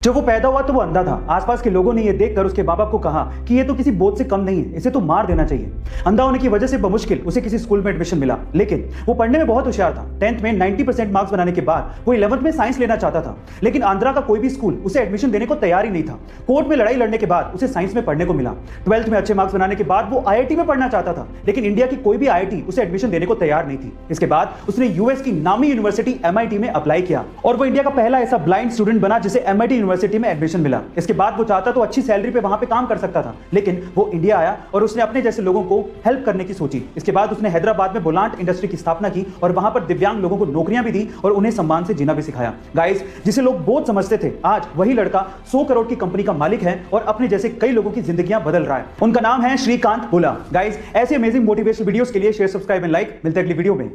जब वो पैदा हुआ तो वो अंधा था। आसपास के लोगों ने ये देखकर उसके माँ बाप को कहा कि ये तो किसी बोझ से कम नहीं है, इसे तो मार देना चाहिए। अंधा होने की वजह से बमुश्किल उसे किसी स्कूल में एडमिशन मिला, लेकिन वो पढ़ने में बहुत होशियार था। 10th में 90% मार्क्स बनाने के बाद वो 11th में साइंस लेना चाहता था, लेकिन आंध्रा का कोई भी स्कूल उसे एडमिशन देने को तैयार ही नहीं था। कोर्ट में लड़ाई लड़ने के बाद उसे साइंस में पढ़ने को मिला। 12th में अच्छे मार्क्स बनाने के बाद वो IIT में पढ़ना चाहता था, लेकिन इंडिया की कोई भी IIT उसे एडमिशन देने को तैयार नहीं थी। इसके बाद उसने यूएस की नामी यूनिवर्सिटी MIT में अप्लाई किया और वो इंडिया का पहला ऐसा ब्लाइंड स्टूडेंट बना जिसे MIT यूनिवर्सिटी में एडमिशन मिला। इसके बाद वो चाहता तो अच्छी सैलरी पे वहां पे काम कर सकता था, लेकिन वो इंडिया आया और उसने अपने जैसे लोगों को हेल्प करने की सोची। इसके बाद उसने हैदराबाद में बुलांट इंडस्ट्री की स्थापना की और वहां पर दिव्यांग लोगों को नौकरियां भी दी और उन्हें सम्मान से जीना भी सिखाया। गाइस, जिसे लोग बोझ समझते थे, आज वही लड़का 100 करोड़ की कंपनी का मालिक है और अपने जैसे कई लोगों की जिंदगियां बदल रहा है। उनका नाम है श्रीकांत बोला। गाइस, ऐसे अमेजिंग मोटिवेशनल वीडियोस के लिए शेयर, सब्सक्राइब एंड लाइक। मिलते हैं अगली वीडियो में।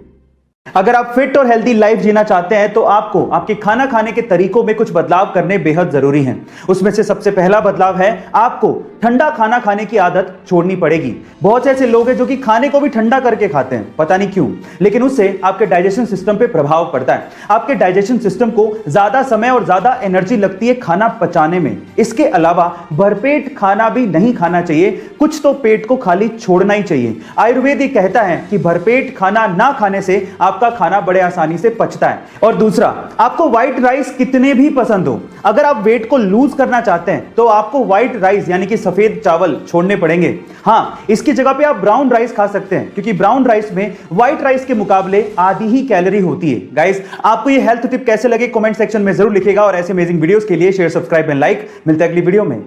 अगर आप फिट और हेल्दी लाइफ जीना चाहते हैं तो आपको आपके खाना खाने के तरीकों में कुछ बदलाव करने बेहद जरूरी हैं। उसमें से सबसे पहला बदलाव है आपको ठंडा खाना खाने की आदत छोड़नी पड़ेगी। बहुत से ऐसे लोग हैं जो कि खाने को भी ठंडा करके खाते हैं, पता नहीं क्यों, लेकिन उससे आपके डाइजेशन सिस्टम पे प्रभाव पड़ता है। आपके डाइजेशन सिस्टम को ज्यादा समय और ज्यादा एनर्जी लगती है खाना पचाने में। इसके अलावा भरपेट खाना भी नहीं खाना चाहिए, कुछ तो पेट को खाली छोड़ना ही चाहिए। आयुर्वेद ये कहता है कि भरपेट खाना ना खाने से आपका खाना बड़े आसानी से पचता है। और दूसरा, आपको व्हाइट राइस कितने भी पसंद हो, अगर आप वेट को लूज करना चाहते हैं तो आपको व्हाइट राइस यानी कि सफेद चावल छोड़ने पड़ेंगे। हाँ, इसकी जगह पे आप ब्राउन राइस खा सकते हैं, क्योंकि ब्राउन राइस में व्हाइट राइस के मुकाबले आधी ही कैलोरी होती है। गाइस, आपको ये हेल्थ टिप कैसे लगे कमेंट सेक्शन में जरूर लिखिएगा और ऐसे अमेजिंग वीडियोस के लिए शेयर, सब्सक्राइब एंड लाइक। मिलते हैं अगली वीडियो में।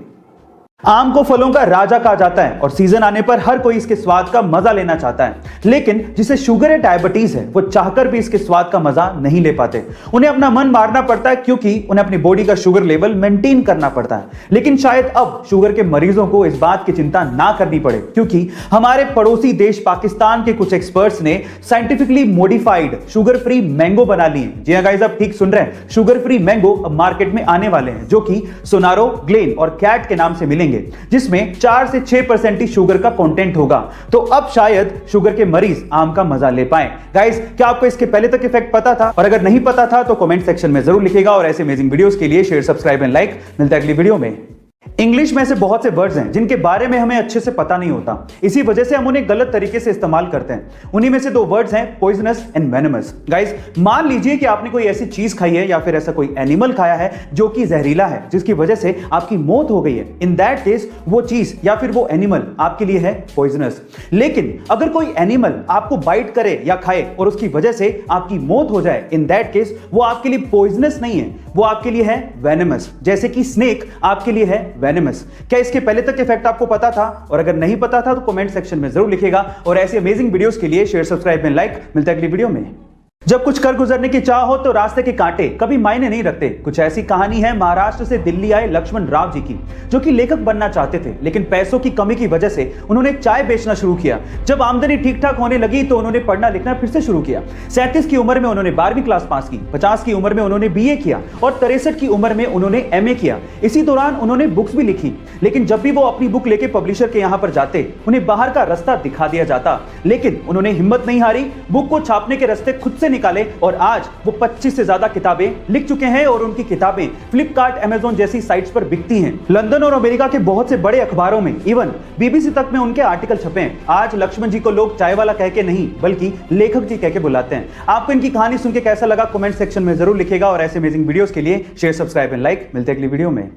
आम को फलों का राजा कहा जाता है और सीजन आने पर हर कोई इसके स्वाद का मजा लेना चाहता है, लेकिन जिसे शुगर या डायबिटीज है वो चाहकर भी इसके स्वाद का मजा नहीं ले पाते। उन्हें अपना मन मारना पड़ता है, क्योंकि उन्हें अपनी बॉडी का शुगर लेवल मेंटेन करना पड़ता है। लेकिन शायद अब शुगर के मरीजों को इस बात की चिंता ना करनी पड़े, क्योंकि हमारे पड़ोसी देश पाकिस्तान के कुछ एक्सपर्ट्स ने scientifically modified sugar free mango बना लिए। जी हां गाइस, आप ठीक सुन रहे हैं, शुगर फ्री मैंगो अब मार्केट में आने वाले हैं, जो कि सोनारो, ग्लेन और कैट के नाम से मिलेंगे, जिसमें 4 से 6% ही शुगर का कंटेंट होगा। तो अब शायद शुगर के मरीज आम का मजा ले पाएं। गाइस, क्या आपको इसके पहले तक इफेक्ट पता था? और अगर नहीं पता था तो कमेंट सेक्शन में जरूर लिखिएगा और ऐसे अमेजिंग वीडियोस के लिए शेयर, सब्सक्राइब एंड लाइक। मिलते हैं अगली वीडियो में। इंग्लिश में ऐसे बहुत से वर्ड्स हैं जिनके बारे में हमें अच्छे से पता नहीं होता, इसी वजह से हम उन्हें गलत तरीके से इस्तेमाल करते हैं। उन्हीं में से 2 वर्ड्स हैं पॉइजनस एंड वेनमस। गाइस, मान लीजिए कि आपने कोई ऐसी चीज खाई है या फिर ऐसा कोई एनिमल खाया है जो कि जहरीला है, जिसकी वजह से आपकी मौत हो गई है। इन दैट केस वो चीज या फिर वो एनिमल आपके लिए है पॉइजनस। लेकिन अगर कोई एनिमल आपको बाइट करे या खाए और उसकी वजह से आपकी मौत हो जाए, इन दैट केस वो आपके लिए पॉइजनस नहीं है, वो आपके लिए है वेनमस। जैसे कि स्नेक आपके लिए है वेनमस। क्या इसके पहले तक इफेक्ट आपको पता था? और अगर नहीं पता था तो कमेंट सेक्शन में जरूर लिखिएगा और ऐसी अमेजिंग वीडियोस के लिए शेयर, सब्सक्राइब एंड लाइक। मिलते हैं अगली वीडियो में। जब कुछ कर गुजरने की चाह हो तो रास्ते के कांटे कभी मायने नहीं रखते। कुछ ऐसी कहानी है महाराष्ट्र से दिल्ली आए लक्ष्मण राव जी की, जो कि लेखक बनना चाहते थे, लेकिन पैसों की कमी की वजह से उन्होंने चाय बेचना शुरू किया। जब आमदनी ठीक ठाक होने लगी तो उन्होंने पढ़ना लिखना फिर से शुरू किया। 37 की उम्र में उन्होंने 12वीं क्लास पास की, 50 की उम्र में उन्होंने BA किया और 63 की उम्र में उन्होंने MA किया। इसी दौरान उन्होंने बुक्स भी लिखी, लेकिन जब भी वो अपनी बुक लेके पब्लिशर के यहां पर जाते, उन्हें बाहर का रास्ता दिखा दिया जाता। लेकिन उन्होंने हिम्मत नहीं हारी, बुक को छापने के रास्ते खुद से निकाले और आज वो 25 से ज्यादा किताबें लिख चुके हैं और उनकी किताबें फ्लिपकार्ट, अमेज़न जैसी साइट्स पर बिकती हैं। लंदन और अमेरिका के बहुत से बड़े अखबारों में, इवन BBC तक में उनके आर्टिकल छपे हैं। आज लक्ष्मण जी को लोग चाय वाला कह के नहीं बल्कि लेखक जी कह के बुलाते हैं। आपको इनकी कहानी सुन के कैसा लगा कमेंट सेक्शन में जरूर लिखिएगा और ऐसे अमेजिंग वीडियोस के लिए शेयर, सब्सक्राइब एंड लाइक। मिलते हैं अगली वीडियो में।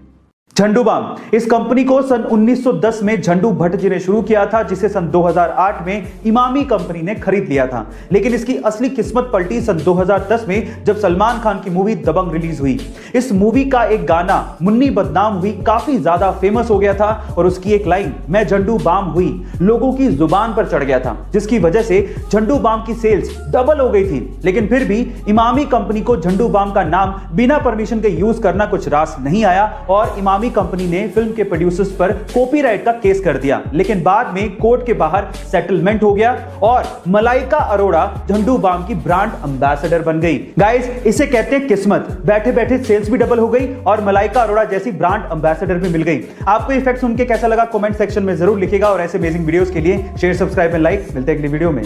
झंडूबाम, इस कंपनी को सन 1910 में झंडू भट्ट जी ने शुरू किया था, जिसे सन 2008 में इमामी कंपनी ने खरीद लिया था। लेकिन इसकी असली किस्मत पलटी सन 2010 में जब सलमान खान की मूवी दबंग रिलीज हुई। इस मूवी का एक गाना मुन्नी बदनाम हुई काफी ज्यादा फेमस हो गया था और उसकी एक लाइन मैं झंडू बाम हुई लोगों की जुबान पर चढ़ गया था, जिसकी वजह से झंडू बाम की सेल्स डबल हो गई थी। लेकिन फिर भी इमामी कंपनी को झंडू बाम का नाम बिना परमिशन के यूज करना कुछ रास नहीं आया और इमामी कंपनी ने फिल्म के प्रोड्यूसर्स पर कॉपीराइट का केस कर दिया। लेकिन बाद में कोर्ट के बाहर सेटलमेंट हो गया और मलाइका अरोड़ा झंडू बाम की ब्रांड एम्बेसडर बन गई। गाइस, इसे कहते हैं किस्मत। बैठे बैठे सेल्स भी डबल हो गई और मलाइका अरोड़ा जैसी ब्रांड एम्बेसडर भी मिल गई। आपको ये फैक्ट सुन के कैसा लगा कमेंट सेक्शन में जरूर लिखिएगा और ऐसे अमेजिंग वीडियोस के लिए शेयर, सब्सक्राइब एंड लाइक। मिलते हैं अगली वीडियो में।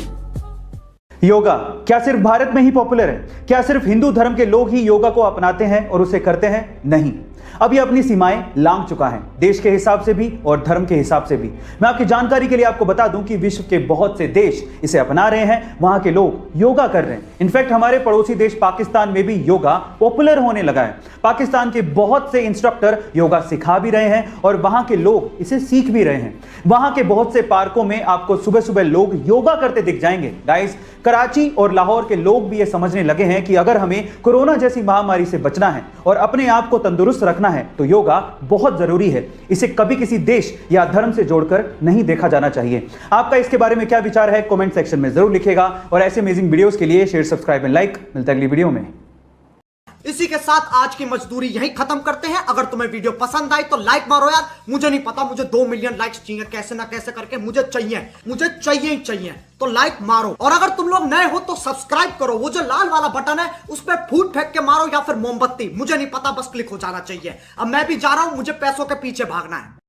योगा क्या सिर्फ भारत में ही पॉपुलर है? क्या सिर्फ हिंदू धर्म के लोग ही योगा को अपनाते हैं और उसे करते हैं? नहीं, अब ये अपनी सीमाएं लांघ चुका है, देश के हिसाब से भी और धर्म के हिसाब से भी। मैं आपकी जानकारी के लिए आपको बता दूं कि विश्व के बहुत से देश इसे अपना रहे हैं, वहां के लोग योगा कर रहे हैं। इनफैक्ट हमारे पड़ोसी देश पाकिस्तान में भी योगा पॉपुलर होने लगा है। पाकिस्तान के बहुत से इंस्ट्रक्टर योगा सिखा भी रहे हैं और वहां के लोग इसे सीख भी रहे हैं। वहां के बहुत से पार्कों में आपको सुबह सुबह लोग योगा करते दिख जाएंगे। गाइस, कराची और लाहौर के लोग भी ये समझने लगे हैं कि अगर हमें कोरोना जैसी महामारी से बचना है और अपने आप को तंदुरुस्त रखना है तो योगा बहुत जरूरी है। इसे कभी किसी देश या धर्म से जोड़कर नहीं देखा जाना चाहिए। आपका इसके बारे में क्या विचार है, कमेंट सेक्शन में जरूर लिखिएगा और ऐसे अमेजिंग वीडियोस के लिए शेयर, सब्सक्राइब एंड लाइक। मिलता है अगली वीडियो में। इसी के साथ आज की मजदूरी यही खत्म करते हैं। अगर तुम्हें वीडियो पसंद आई तो लाइक मारो यार। मुझे नहीं पता, मुझे 2 मिलियन लाइक्स चाहिए, कैसे ना कैसे करके मुझे चाहिए ही चाहिए। तो लाइक मारो और अगर तुम लोग नए हो तो सब्सक्राइब करो। वो जो लाल वाला बटन है उस पर फूट फेंक के मारो या फिर मोमबत्ती, मुझे नहीं पता, बस क्लिक हो जाना चाहिए। अब मैं भी जा रहा हूं, मुझे पैसों के पीछे भागना है।